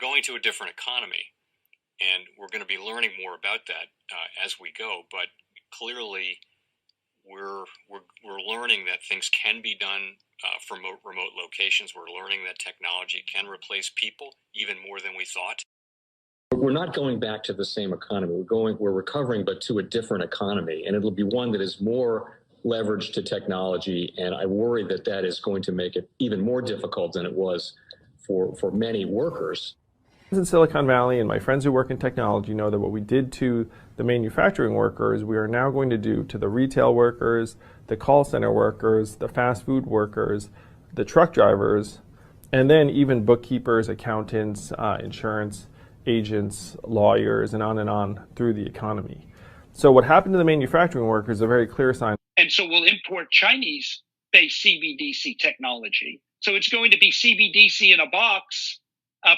going to a different economy, and we're going to be learning more about that as we go. But clearly, we're learning that things can be done from remote locations. We're learning that technology can replace people even more than we thought. We're not going back to the same economy. We're recovering, but to a different economy, and it'll be one that is more leveraged to technology. And I worry that that is going to make it even more difficult than it was for many workers. In Silicon Valley, and my friends who work in technology know that what we did to the manufacturing workers, we are now going to do to the retail workers, the call center workers, the fast food workers, the truck drivers, and then even bookkeepers, accountants, insurance agents, lawyers, and on through the economy. So what happened to the manufacturing workers is a very clear sign. And so we'll import Chinese-based CBDC technology. So it's going to be CBDC in a box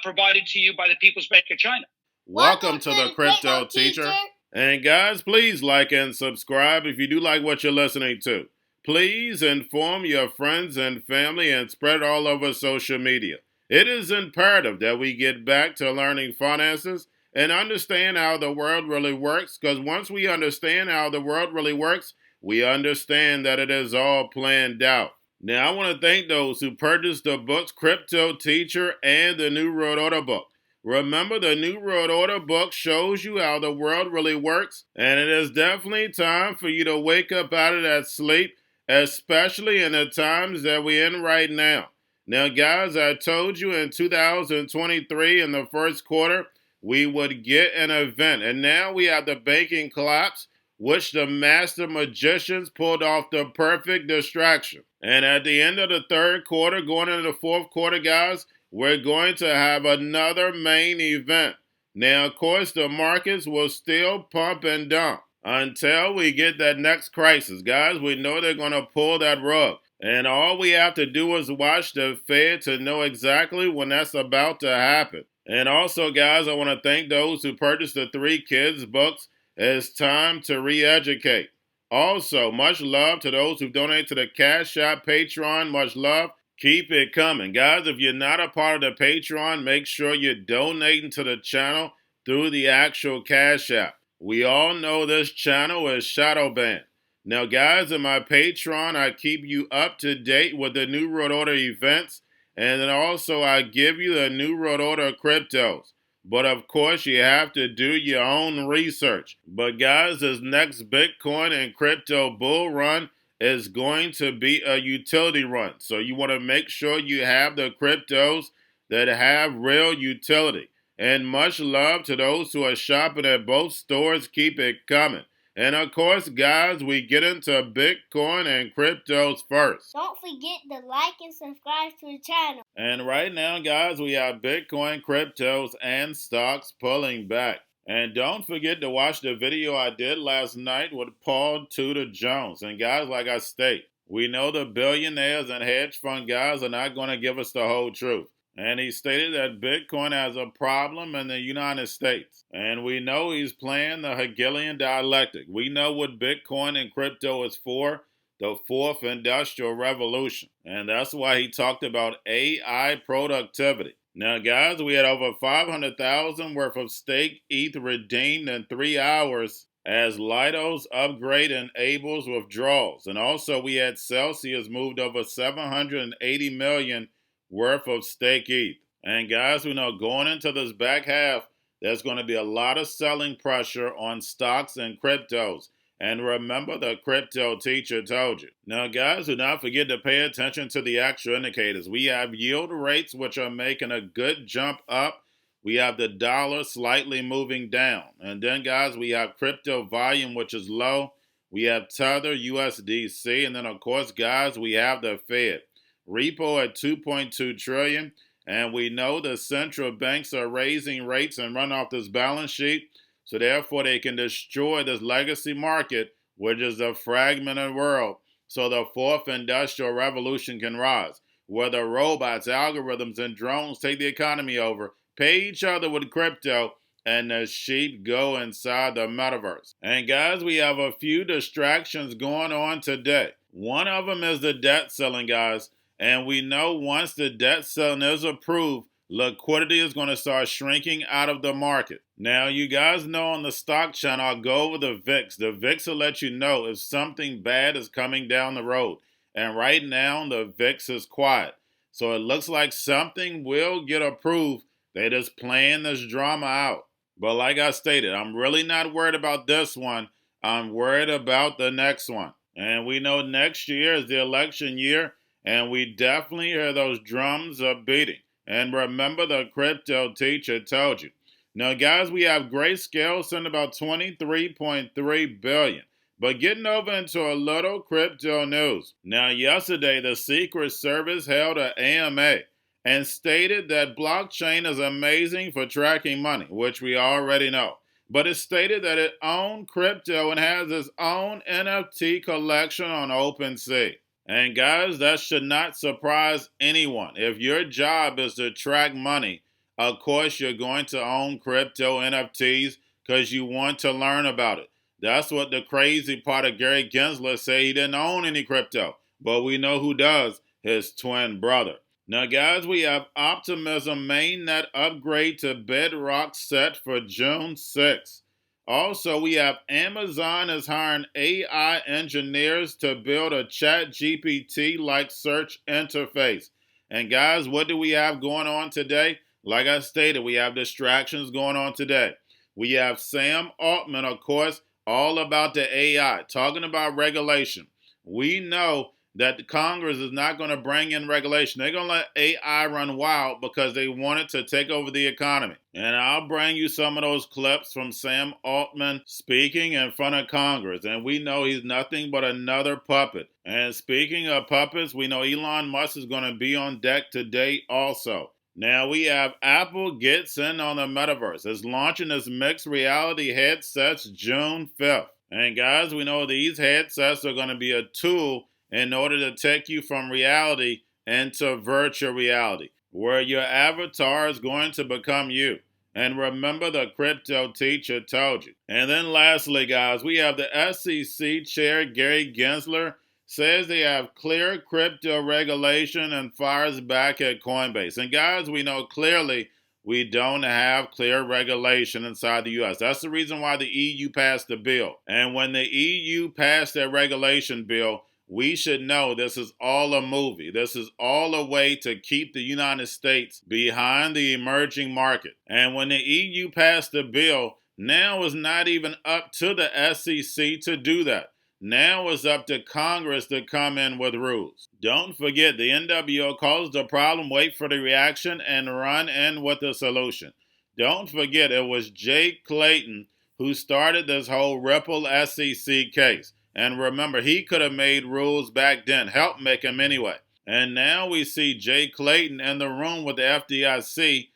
provided to you by the People's Bank of China. Welcome to the Crypto Teacher. And guys, please like and subscribe if you do like what you're listening to. Please inform your friends and family and spread it all over social media. It is imperative that we get back to learning finances and understand how the world really works, because once we understand how the world really works, we understand that it is all planned out. Now, I want to thank those who purchased the books Cryptoteacher and the New World Order book. Remember, the New World Order book shows you how the world really works, and it is definitely time for you to wake up out of that sleep, especially in the times that we're in right now. Now, guys, I told you in 2023 in the first quarter, we would get an event. And now we have the banking collapse, which the master magicians pulled off the perfect distraction. And at the end of the third quarter, going into the fourth quarter, guys, we're going to have another main event. Now, of course, the markets will still pump and dump until we get that next crisis. Guys, we know they're going to pull that rug. And all we have to do is watch the Fed to know exactly when that's about to happen. And also, guys, I want to thank those who purchased the 3 Kids books. It's time to re-educate. Also, much love to those who donate to the Cash App, Patreon. Much love. Keep it coming. Guys, if you're not a part of the Patreon, make sure you're donating to the channel through the actual Cash App. We all know this channel is shadow banned. Now, guys, in my Patreon, I keep you up to date with the New World Order events, and then also I give you the New World Order cryptos. But, of course, you have to do your own research. But, guys, this next Bitcoin and crypto bull run is going to be a utility run. So you want to make sure you have the cryptos that have real utility. And much love to those who are shopping at both stores. Keep it coming. And of course, guys, we get into Bitcoin and cryptos first. Don't forget to like and subscribe to the channel. And right now, guys, we have Bitcoin, cryptos, and stocks pulling back. And don't forget to watch the video I did last night with Paul Tudor Jones. And guys, like I state, we know the billionaires and hedge fund guys are not going to give us the whole truth. And he stated that Bitcoin has a problem in the United States. And we know he's playing the Hegelian dialectic. We know what Bitcoin and crypto is for, the fourth industrial revolution. And that's why he talked about AI productivity. Now, guys, we had over 500,000 worth of stake ETH redeemed in 3 hours as Lido's upgrade enables withdrawals. And also we had Celsius moved over 780 million worth of stake ETH. And guys, we know going into this back half, there's going to be a lot of selling pressure on stocks and cryptos. And remember, the Crypto Teacher told you. Now, guys, do not forget to pay attention to the actual indicators. We have yield rates, which are making a good jump up. We have the dollar slightly moving down. And then, guys, we have crypto volume, which is low. We have Tether, USDC. And then, of course, guys, we have the Fed. Repo at 2.2 trillion, and we know the central banks are raising rates and run off this balance sheet, so therefore they can destroy this legacy market, which is a fragmented world, so the fourth industrial revolution can rise, where the robots, algorithms, and drones take the economy over, pay each other with crypto, and the sheep go inside the metaverse. And guys, we have a few distractions going on today. One of them is the debt ceiling, guys. And we know once the debt ceiling is approved, liquidity is going to start shrinking out of the market. Now, you guys know on the stock channel, I'll go over the VIX. The VIX will let you know if something bad is coming down the road. And right now, the VIX is quiet. So it looks like something will get approved. They just playing this drama out. But like I stated, I'm really not worried about this one. I'm worried about the next one. And we know next year is the election year, and we definitely hear those drums are beating. And remember, the crypto teacher told you. Now, guys, we have Grayscale sending about $23.3 billion. But getting over into a little crypto news. Now, yesterday, the Secret Service held an AMA and stated that blockchain is amazing for tracking money, which we already know. But it stated that it owned crypto and has its own NFT collection on OpenSea. And guys, that should not surprise anyone. If your job is to track money, of course you're going to own crypto NFTs because you want to learn about it. That's what the crazy part of Gary Gensler said. He didn't own any crypto, but we know who does, his twin brother. Now guys, we have Optimism mainnet upgrade to Bedrock set for June 6th. Also, we have Amazon is hiring AI engineers to build a ChatGPT-like search interface. And guys, what do we have going on today? Like I stated, we have distractions going on today. We have Sam Altman, of course, all about the AI, talking about regulation. We know that the Congress is not going to bring in regulation. They're going to let AI run wild because they want it to take over the economy. And I'll bring you some of those clips from Sam Altman speaking in front of Congress. And we know he's nothing but another puppet. And speaking of puppets, we know Elon Musk is going to be on deck today also. Now we have Apple gets in on the metaverse. It's launching its mixed reality headsets June 5th. And guys, we know these headsets are going to be a tool in order to take you from reality into virtual reality, where your avatar is going to become you. And remember, the crypto teacher told you. And then lastly, guys, we have the SEC chair, Gary Gensler, says they have clear crypto regulation and fires back at Coinbase. And guys, we know clearly we don't have clear regulation inside the U.S. That's the reason why the EU passed the bill. And when the EU passed their regulation bill, we should know this is all a movie. This is all a way to keep the United States behind the emerging market. And when the EU passed the bill, now it's not even up to the SEC to do that. Now it's up to Congress to come in with rules. Don't forget, the NWO caused the problem, wait for the reaction, and run in with the solution. Don't forget, it was Jay Clayton who started this whole Ripple SEC case. And remember, he could have made rules back then, helped make them anyway. And now we see Jay Clayton in the room with the FDIC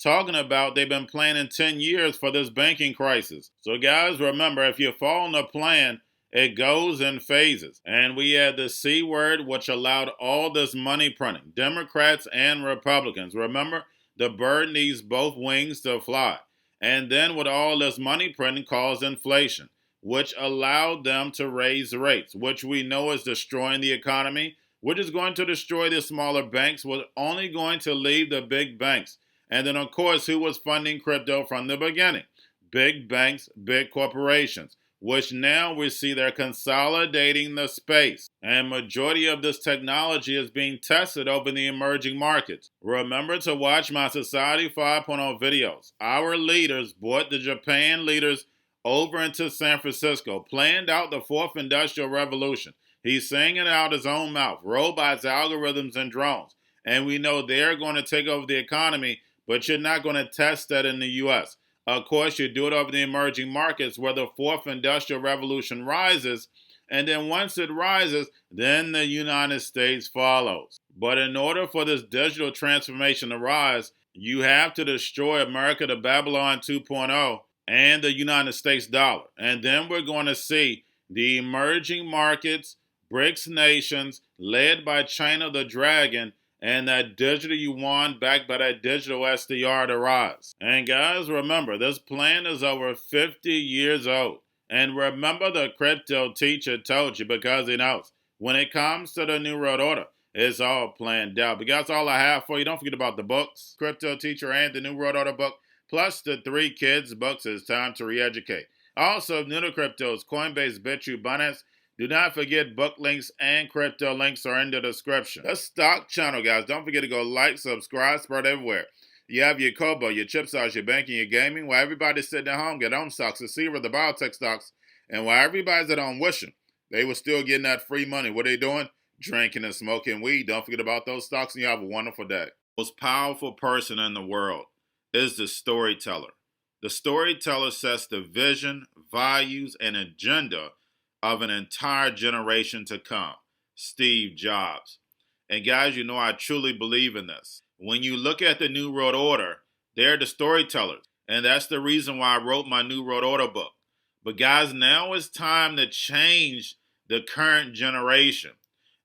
talking about they've been planning 10 years for this banking crisis. So guys, remember, if you fall in the plan, it goes in phases. And we had the C word, which allowed all this money printing, Democrats and Republicans. Remember, the bird needs both wings to fly. And then with all this money printing caused inflation, which allowed them to raise rates, which we know is destroying the economy, which is going to destroy the smaller banks, was only going to leave the big banks. And then, of course, who was funding crypto from the beginning? Big banks, big corporations, which now we see they're consolidating the space. And majority of this technology is being tested over in the emerging markets. Remember to watch my Society 5.0 videos. Our leaders brought the Japan leaders over into San Francisco, planned out the fourth industrial revolution. He's saying it out his own mouth, robots, algorithms, and drones. And we know they're going to take over the economy, but you're not going to test that in the U.S. Of course, you do it over the emerging markets where the fourth industrial revolution rises, and then once it rises, then the United States follows. But in order for this digital transformation to rise, you have to destroy America to Babylon 2.0 and the United States dollar. And then we're going to see the emerging markets, BRICS nations, led by China the Dragon, and that digital yuan backed by that digital SDR to rise. And guys, remember, this plan is over 50 years old. And remember, the crypto teacher told you, because he knows, when it comes to the New World Order, It's all planned out. But guys, all I have for you. Don't forget about the books, Crypto Teacher and the New World Order book, plus the 3 kids books. It's time to re-educate. Also, new to cryptos, Coinbase, Bitrue, Binance. Do not forget book links and crypto links are in the description. The stock channel, guys. Don't forget to go like, subscribe, spread everywhere. You have your Kobo, your chip stocks, your banking, your gaming. While everybody's sitting at home, get on stocks, the Seaver, the biotech stocks. And while everybody's at home wishing they were still getting that free money, what are they doing? Drinking and smoking weed. Don't forget about those stocks, and you have a wonderful day. The most powerful person in the world is the storyteller. The storyteller sets the vision, values, and agenda of an entire generation to come. Steve Jobs. And guys, you know I truly believe in this. When you look at the New World Order, they're the storytellers. And that's the reason why I wrote my New World Order book. But guys, now it's time to change the current generation.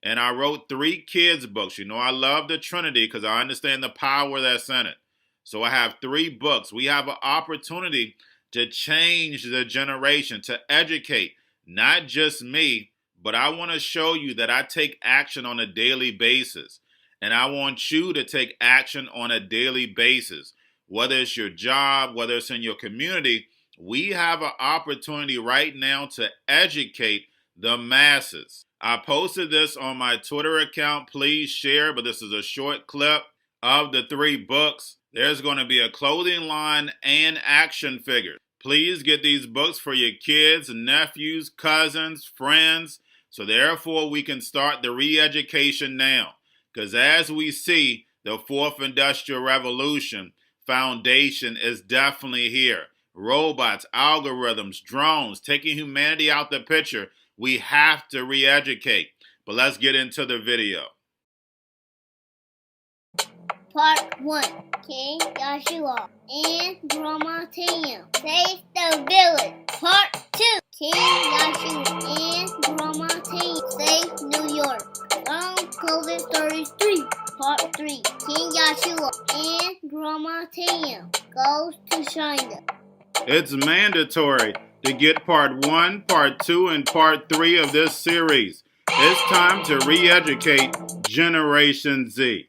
And I wrote 3 kids books. You know I love the Trinity because I understand the power that's in it. So I have 3 books. We have an opportunity to change the generation, to educate, not just me, but I want to show you that I take action on a daily basis. And I want you to take action on a daily basis. Whether it's your job, whether it's in your community, we have an opportunity right now to educate the masses. I posted this on my Twitter account. Please share, but this is a short clip of the 3 books. There's going to be a clothing line and action figures. Please get these books for your kids, nephews, cousins, friends, so therefore we can start the re-education now. Because as we see, the 4th Industrial Revolution foundation is definitely here. Robots, algorithms, drones, taking humanity out the picture. We have to re-educate. But let's get into the video. Part 1. King Joshua and Grandma Tam save the village. Part 2. King Joshua and Grandma Tam save New York from COVID-33. Part 3. King Joshua and Grandma Tam goes to China. It's mandatory to get part 1, part 2, and part 3 of this series. It's time to re-educate Generation Z.